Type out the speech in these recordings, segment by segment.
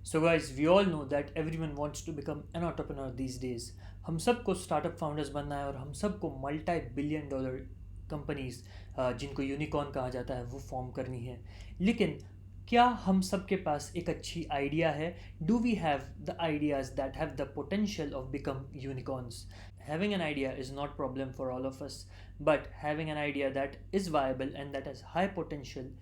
So guys, we all know that everyone wants to become an entrepreneur these days. हम सबको startup founders बनना है और हम सबको मल्टी बिलियन डॉलर कंपनीज जिनको यूनिकॉर्न कहा जाता है वो फॉर्म करनी है. लेकिन क्या हम सबके पास एक अच्छी आइडिया है? Do we have the ideas that have the potential of become unicorns? Having an idea is not problem for all of us, but having an idea that is viable and that has high potential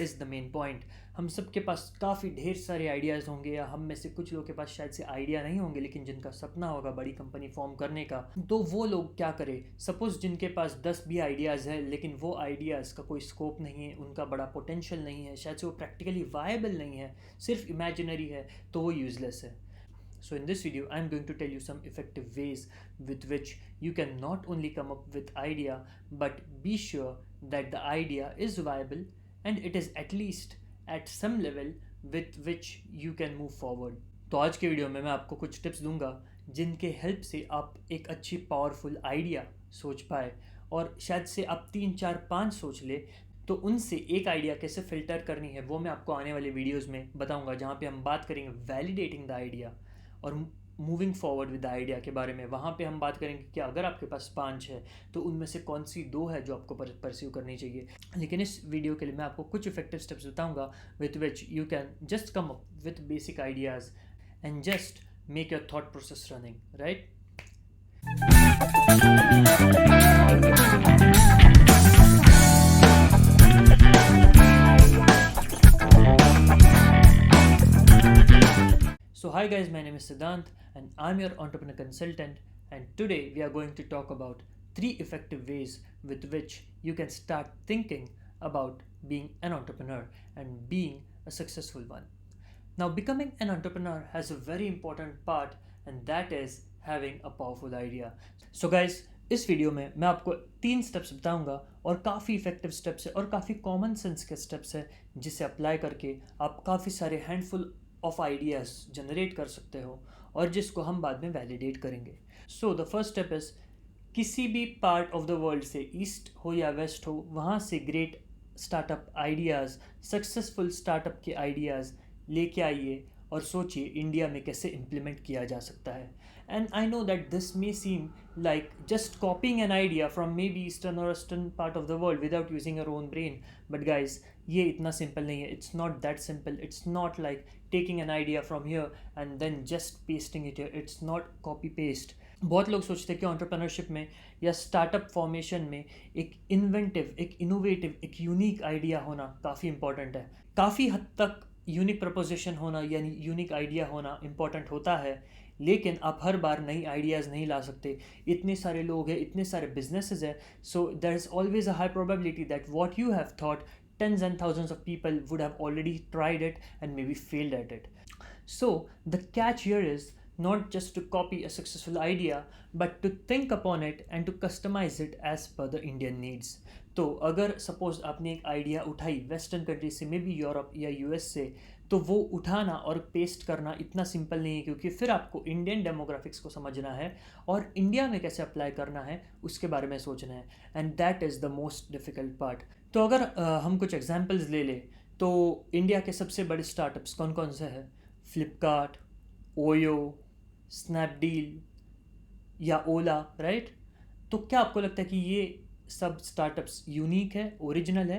is the main point. हम सब के पास काफ़ी ढेर सारे ideas होंगे या हम में से कुछ लोगों के पास शायद से आइडिया नहीं होंगे, लेकिन जिनका सपना होगा बड़ी कंपनी फॉर्म करने का, तो वो लोग क्या करें? सपोज़ जिनके पास 10 भी आइडियाज़ है लेकिन वो आइडियाज़ का कोई स्कोप नहीं है, उनका बड़ा पोटेंशियल नहीं है, शायद से वो प्रैक्टिकली वायबल नहीं है, सिर्फ इमेजिनरी है, तो वो यूज़लेस है. So in this video, I'm going to tell you some effective ways with which you can not only come up with idea, but be sure that the idea is viable and it is at least at some level with which you can move forward. तो आज के video में मैं आपको कुछ tips दूंगा जिनके help से आप एक अच्छी पावरफुल आइडिया सोच पाए, और शायद से आप 3 4 5 सोच ले तो उनसे एक आइडिया कैसे फ़िल्टर करनी है वो मैं आपको आने वाले वीडियोस में बताऊंगा, जहाँ पे हम बात करेंगे वैलिडेटिंग द आइडिया और moving forward with the idea के बारे में. वहाँ पे हम बात करेंगे कि अगर आपके पास 5 है तो उनमें से कौन सी 2 है जो आपको परस्यू करनी चाहिए. लेकिन इस वीडियो के लिए मैं आपको कुछ इफेक्टिव स्टेप्स बताऊंगा with which you can just come up with basic ideas and just make your thought process running, right? So hi guys, my name is Siddhant and I'm your entrepreneur consultant, and today we are going to talk about 3 effective ways with which you can start thinking about being an entrepreneur and being a successful one. Now becoming an entrepreneur has a very important part, and that is having a powerful idea. So guys, इस video में मैं आपको 3 steps बताऊंगा और काफ़ी effective steps है और काफ़ी कॉमन सेंस के स्टेप्स है जिसे अप्लाई करके आप काफ़ी सारे हैंडफुल ऑफ आइडियाज़ जनरेट कर सकते हो और जिसको हम बाद में वैलिडेट करेंगे. So the first step is, किसी भी पार्ट ऑफ द वर्ल्ड से, ईस्ट हो या वेस्ट हो, वहाँ से great startup ideas, successful startup के आइडियाज़ लेके आइए और सोचिए इंडिया में कैसे इम्प्लीमेंट किया जा सकता है. And I know that this may seem like just copying an idea from maybe eastern or western part of the world without using your own brain. But guys, ये इतना simple नहीं है. It's not that simple. It's not like taking an idea from here and then just pasting it here. It's not copy paste. बहुत लोग सोचते हैं कि entrepreneurship में या startup formation में एक inventive, एक innovative, एक unique idea होना काफ़ी important है. काफ़ी हद तक यूनिक प्रपोजिशन होना यानी यूनिक आइडिया होना इम्पॉर्टेंट होता है, लेकिन आप हर बार नई आइडियाज़ नहीं ला सकते. इतने सारे लोग हैं, इतने सारे बिजनेसेस हैं, so there is always a high probability that what you have thought tens and thousands of people would have already tried it and maybe failed at it. So the catch here is not just to copy a successful idea, but to think upon it and to customize it as per the Indian needs. तो अगर suppose आपने एक idea उठाई western country से, may be Europe या US से, तो वो उठाना और पेस्ट करना इतना सिंपल नहीं है, क्योंकि फिर आपको इंडियन डेमोग्राफिक्स को समझना है और इंडिया में कैसे अप्लाई करना है उसके बारे में सोचना है, and that is the most difficult part. तो अगर हम कुछ एग्जांपल्स ले लें तो इंडिया के सबसे बड़े स्टार्टअप्स कौन कौन से हैं? फ्लिपकार्ट, ओयो, स्नैपडील या ओला, राइट? तो क्या आपको लगता है कि ये सब स्टार्टअप्स यूनिक है, ओरिजिनल है?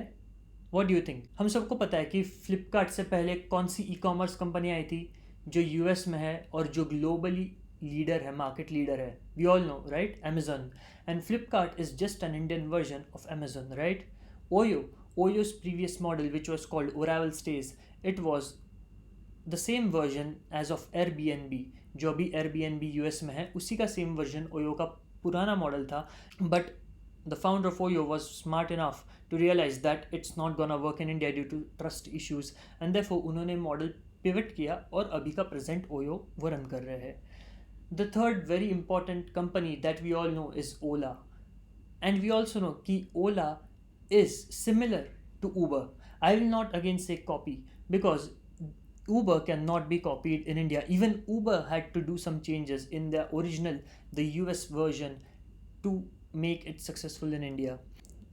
What do you think? हम सबको पता है कि फ्लिपकार्ट से पहले कौन सी ई कॉमर्स कंपनी आई थी जो यूएस में है और जो ग्लोबली लीडर है, मार्केट लीडर है? We all know, right? Amazon. And Flipkart is just an Indian version of Amazon, right? Oyo's previous model, which was called Oracle Stays, it was the same version as of Airbnb. जो अभी Airbnb US में है उसी का same version OYO का पुराना model था. But the founder of Oyo was smart enough to realize that it's not gonna work in India due to trust issues, and therefore उन्होंने मॉडल पिवट किया और अभी का प्रेजेंट ओयो वो run कर रहे हैं. The third very important company that we all know is Ola, and we also know कि Ola is similar to Uber. I will not again say copy, because Uber cannot be copied in India. Even Uber had to do some changes in the original, the US version, to make it successful in India.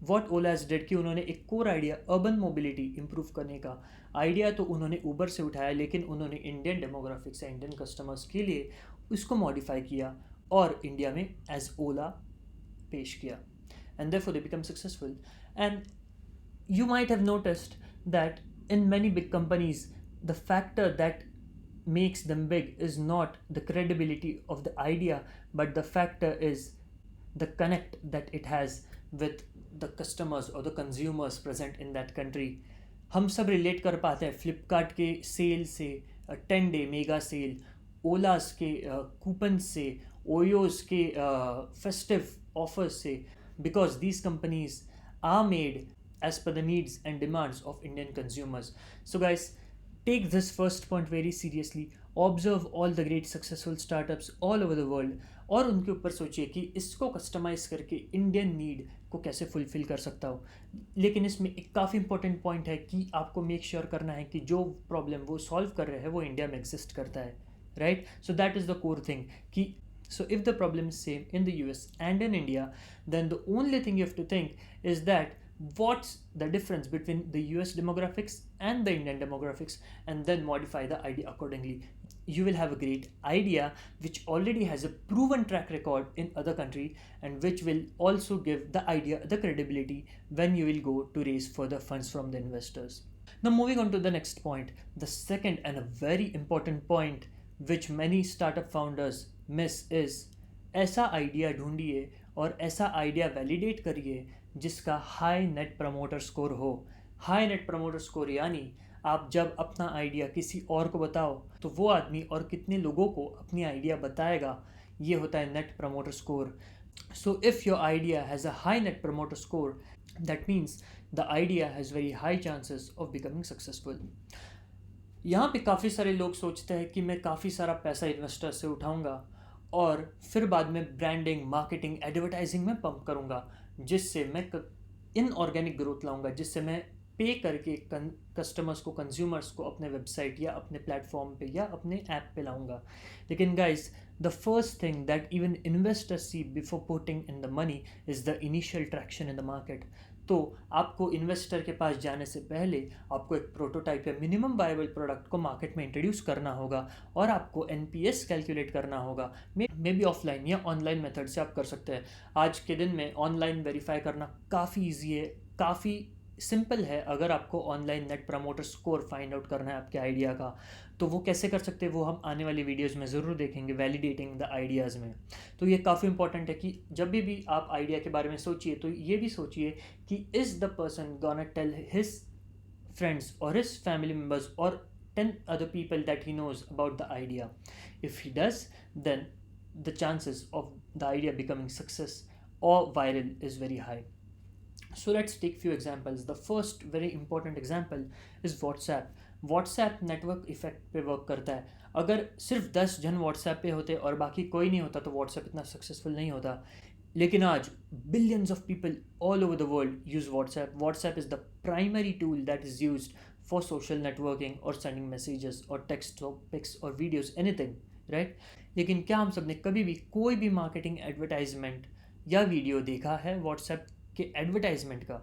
What Ola's did कि उन्होंने एक core idea urban mobility improve करने का idea तो उन्होंने Uber से उठाया, लेकिन उन्होंने इंडियन डेमोग्राफिक्स या इंडियन कस्टमर्स के लिए उसको मॉडिफाई किया और इंडिया में एज ओला पेश किया, and therefore they become successful. And you might have noticed that in many big companies, the factor that makes them big is not the credibility of the idea, but the factor is the connect that it has with the customers or the consumers present in that country. हम सब relate कर पाते हैं फ्लिपकार्ट के cell से, 10 day mega sale, Ola's के coupon से, ओयोस के फेस्टिव ऑफर्स से, because these companies are made as per the needs and demands of Indian consumers. So guys, take this first point very seriously. Observe all the great successful startups all over the world और उनके ऊपर सोचिए कि इसको customise करके Indian need को कैसे fulfil कर सकता हो. लेकिन इसमें एक काफ़ी इंपॉर्टेंट पॉइंट है कि आपको मेक श्योर करना है कि जो प्रॉब्लम वो सॉल्व कर रहे हैं वो इंडिया में एग्जिस्ट करता है, right? So that is the core thing कि so if the problem is same in the US and in India, then the only thing you have to think is that what's the difference between the US demographics and the Indian demographics, and then modify the idea accordingly. You will have a great idea which already has a proven track record in other country, and which will also give the idea the credibility when you will go to raise further funds from the investors. Now moving on to the next point, the second and a very important point which many startup founders miss is ऐसा idea ढूंढिए और ऐसा idea validate करिए जिसका high net promoter score हो. High net promoter score यानी आप जब अपना आइडिया किसी और को बताओ तो वो आदमी और कितने लोगों को अपनी आइडिया बताएगा, ये होता है net promoter score. So if your idea has a high net promoter score, that means the idea has very high chances of becoming successful. यहाँ पे काफ़ी सारे लोग सोचते हैं कि मैं काफ़ी सारा पैसा इन्वेस्टर से उठाऊंगा और फिर बाद में ब्रांडिंग, मार्केटिंग, एडवर्टाइजिंग में पंप करूंगा, जिससे मैं इनऑर्गेनिक ग्रोथ लाऊंगा, जिससे मैं पे करके कस्टमर्स को, कंज्यूमर्स को अपने वेबसाइट या अपने प्लेटफॉर्म पे या अपने ऐप पे लाऊंगा. लेकिन guys, the first thing that even investors see before putting in the money is the initial traction in the market. तो आपको इन्वेस्टर के पास जाने से पहले आपको एक प्रोटोटाइप या मिनिमम वायबल प्रोडक्ट को मार्केट में इंट्रोड्यूस करना होगा और आपको एनपीएस कैलकुलेट करना होगा. मे बी ऑफलाइन या ऑनलाइन मेथड से आप कर सकते हैं. आज के दिन में ऑनलाइन वेरीफाई करना काफ़ी ईजी है, काफ़ी सिंपल है. अगर आपको online net promoter score find out करना है आपके आइडिया का, तो वो कैसे कर सकते हैं वो हम आने वाली वीडियोस में ज़रूर देखेंगे, वैलिडेटिंग द आइडियाज़ में. तो ये काफ़ी इंपॉर्टेंट है कि जब भी आप आइडिया के बारे में सोचिए तो ये भी सोचिए कि is the person gonna tell his friends और हिज फैमिली मेम्बर्स और 10 other people that he knows about the idea. If he does, then the chances of the idea becoming success or viral is very high. So let's take few examples. The first very important example is WhatsApp. WhatsApp network effect पे work करता है. अगर सिर्फ 10 जन WhatsApp पे होते और बाकी कोई नहीं होता तो WhatsApp इतना सक्सेसफुल नहीं होता. लेकिन आज billions of people all over the world use WhatsApp. WhatsApp is the primary tool that is used for social networking or sending messages or text or pics or videos, anything, right? लेकिन क्या हम सब ने कभी भी कोई भी marketing advertisement या वीडियो देखा है WhatsApp के एडवर्टाइजमेंट का?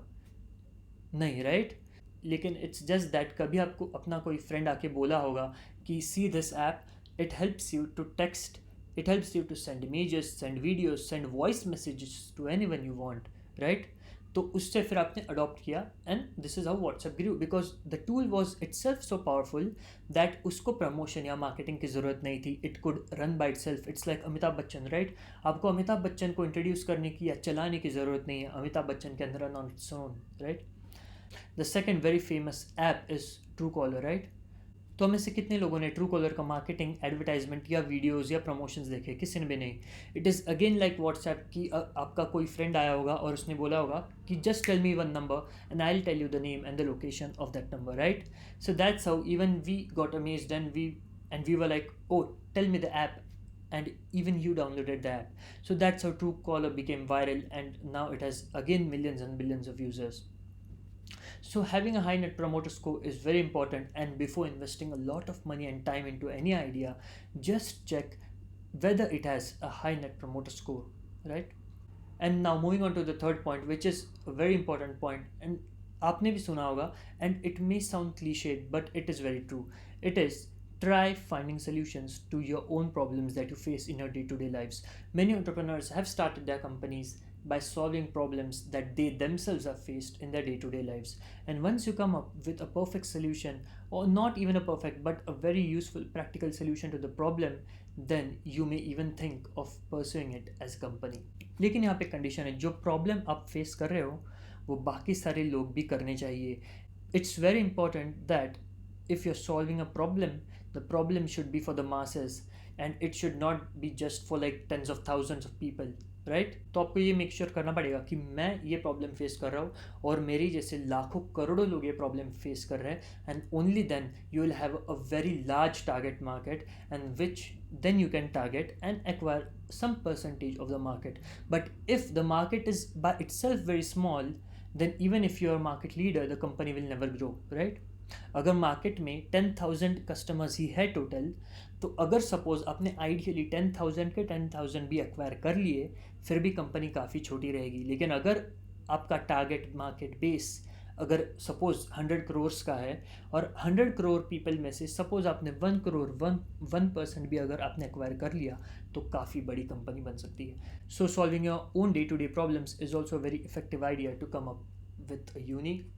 नहीं, राइट? लेकिन इट्स जस्ट दैट कभी आपको अपना कोई फ्रेंड आके बोला होगा कि see this app, it helps you to text, it helps you to send images, send videos, send voice messages to anyone you want, right? तो उससे फिर आपने अडॉप्ट किया and this is how WhatsApp grew, because the tool was itself so powerful that उसको promotion या marketing की ज़रूरत नहीं थी. It could run by itself. It's like Amitabh Bachchan, right? आपको अमिताभ बच्चन को इंट्रोड्यूस करने की या चलाने की ज़रूरत नहीं है. Amitabh Bachchan can run on its own, right? The second very famous app is true collar, right? तो हमें से कितने लोगों ने ट्रू कॉलर का मार्केटिंग, एडवर्टाइजमेंट या वीडियोस या प्रमोशंस देखे? किसी ने भी नहीं. It is again like WhatsApp की आपका कोई फ्रेंड आया होगा और उसने बोला होगा कि just tell me one number and I will tell you the name and the location of that number, right? So that's how even we got amazed and we were like, oh tell me the app, and even you downloaded the app. So that's how Truecaller became viral, and now it has again millions and billions of users. So having a high net promoter score is very important, and before investing a lot of money and time into any idea, just check whether it has a high net promoter score, right? And now moving on to the third point, which is a very important point, and आपने भी सुना होगा, and it may sound cliched, but it is very true. It is try finding solutions to your own problems that you face in your day-to-day lives. Many entrepreneurs have started their companies by solving problems that they themselves have faced in their day-to-day lives. And once you come up with a perfect solution, or not even a perfect, but a very useful, practical solution to the problem, then you may even think of pursuing it as a company. लेकिन यहाँ पे condition है, जो problem आप face कर रहे हो वो बाकी सारे लोग भी करने चाहिए. It's very important that if you're solving a problem, the problem should be for the masses and it should not be just for like tens of thousands of people, right? तो आपको ये मेक श्योर करना पड़ेगा कि मैं ये problem face कर रहा हूँ और मेरी जैसे लाखों करोड़ों लोग ये प्रॉब्लम फेस कर रहे हैं, and only then you will have a very large target market and which then you can target and acquire some percentage of the market. But if the market is by itself very small, then even if you're a market leader, the company will never grow, right? अगर market में 10,000 customers ही है total, तो अगर suppose आपने ideally 10,000 के 10,000 भी acquire कर लिए, फिर भी कंपनी काफ़ी छोटी रहेगी. लेकिन अगर आपका टारगेट मार्केट बेस अगर सपोज 100 करोड़ का है और 100 करोड़ पीपल में से सपोज आपने 1 करोड़ 1% भी अगर आपने एक्वायर कर लिया, तो काफ़ी बड़ी कंपनी बन सकती है. So solving your own day to day problems is also very effective idea to come up with a unique,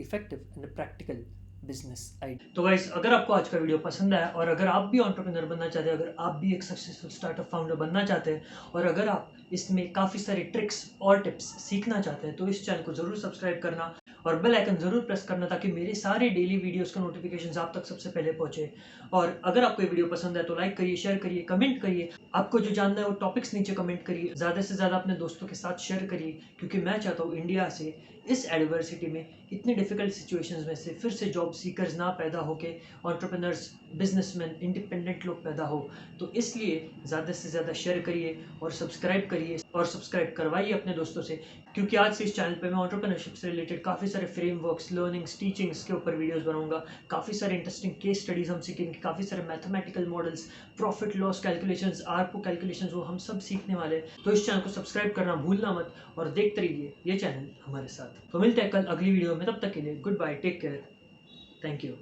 effective and a practical business idea. तो गाइस, अगर आपको आज का वीडियो पसंद आया और अगर आप भी एंटरप्रेन्योर बनना चाहते हैं, अगर आप भी एक सक्सेसफुल स्टार्टअप फाउंडर बनना चाहते हैं और अगर आप इसमें काफ़ी सारे ट्रिक्स और टिप्स सीखना चाहते हैं, तो इस चैनल को ज़रूर सब्सक्राइब करना और बेल आइकन ज़रूर प्रेस करना ताकि मेरे सारे डेली वीडियोस का नोटिफिकेशंस आप तक सबसे पहले पहुंचे. और अगर आपको ये वीडियो पसंद है तो लाइक करिए, शेयर करिए, कमेंट करिए. आपको जो जानना है वो टॉपिक्स नीचे कमेंट करिए. ज़्यादा से ज़्यादा अपने दोस्तों के साथ शेयर करिए, क्योंकि मैं चाहता हूँ इंडिया से इस एडवर्सिटी में, इतनी डिफिकल्ट सिचुएशंस में से फिर से जॉब सीकर्स ना पैदा होके एंटरप्रेन्योर्स, बिजनेसमैन, इंडिपेंडेंट लोग पैदा हो. तो इसलिए ज़्यादा से ज़्यादा शेयर करिए और सब्सक्राइब करिए और सब्सक्राइब करवाइए अपने दोस्तों से, क्योंकि आज से इस चैनल पे मैं एंटरप्रेन्योरशिप से रिलेटेड काफ़ी सारे फ्रेमवर्क्स, लर्निंग्स, टीचिंग्स के ऊपर वीडियोस बनाऊंगा. काफ़ी सारे इंटरेस्टिंग केस स्टडीज हम सीखेंगे, काफ़ी सारे mathematical models, profit loss calculations, आरपो कैलकुलेशंस, वो हम सब सीखने वाले हैं. तो इस चैनल को सब्सक्राइब करना भूलना मत और देखते रहिए ये चैनल हमारे साथ. तो मिलते हैं कल अगली वीडियो में, तब तक के लिए goodbye, take care, thank you.